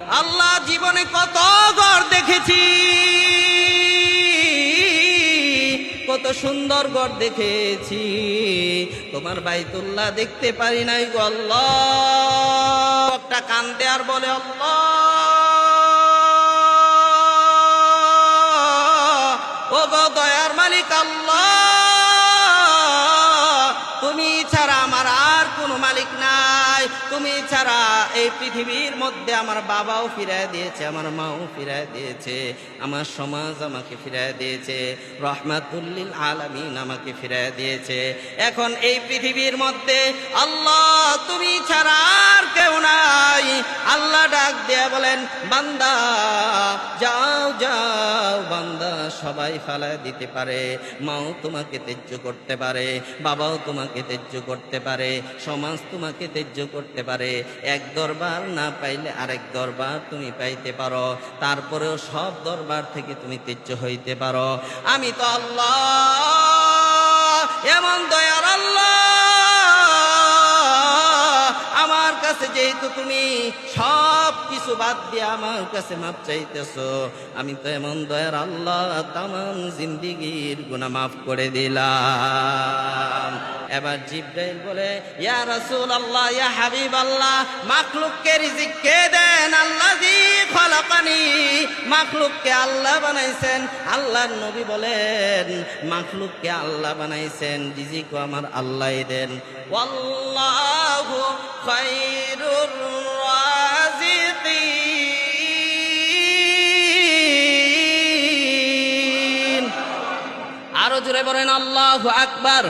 আল্লাহ জীবনে কত ঘর দেখেছি, কত সুন্দর ঘর দেখেছি, তোমার বাইতুল্লাহ দেখতে পারি নাই গো আল্লাহ। একটা কান্দে আর বলে আল্লাহ ও গো দয়ার মালিক আল্লাহ, তুমি ছাড়া আমার আর কোনো মালিক নাই, তুমি ছাড়া এই পৃথিবীর মধ্যে আমার বাবাও ফিরায় দিয়েছে, আমার মাও ফিরায় দিয়েছে, আমার সমাজ আমাকে ফিরায় দিয়েছে, রহমাতুল লিল আলামিন আমাকে ফিরায় দিয়েছে। এখন এই পৃথিবীর মধ্যে আল্লাহ তুমি ছাড়া আর কেউ নাই। আল্লাহ ডাক দিয়ে বলেন বান্দা যাও যাও, বান্দা সবাই ফালায় দিতে পারে, মাও তোমাকে ত্যায্য করতে পারে, বাবাও তোমাকে ত্যায্য করতে পারে, সমাজ তোমাকে ত্যায্য করতে পারে, এক দরবার না পাইলে আরেক দরবার তুমি পাইতে পারো, তারপরেও সব দরবার থেকে তুমি ত্যায্য হইতে পারো। আমি তো আল্লাহ এমন দয়ার আল্লাহ, আমার কাছে যেহেতু তুমি সব কিছু বাদ দিয়ে আমার কাছে মাপ চাইতেছো, আমি তো এমন দয়ার আল্লাহ তামাম জিন্দিগির গুনাহ মাফ করে দিলাম। এবার জিবরাইল বলে ইয়া রাসূলুল্লাহ ইয়া হাবিবাল্লাহ, মাখলুককে রিজিক কে দেন? আল্লাযী খলাকানি, মাখলুককে আল্লাহ বানাইছেন। আল্লাহর নবী বলেন মাখলুককে আল্লাহ বানাইছেন, রিজিকও আমার আল্লাহই দেন। ওয়াল্লাহু খায়রুর রাযিকিন। আরো জোরে বলেন আল্লাহু আকবার।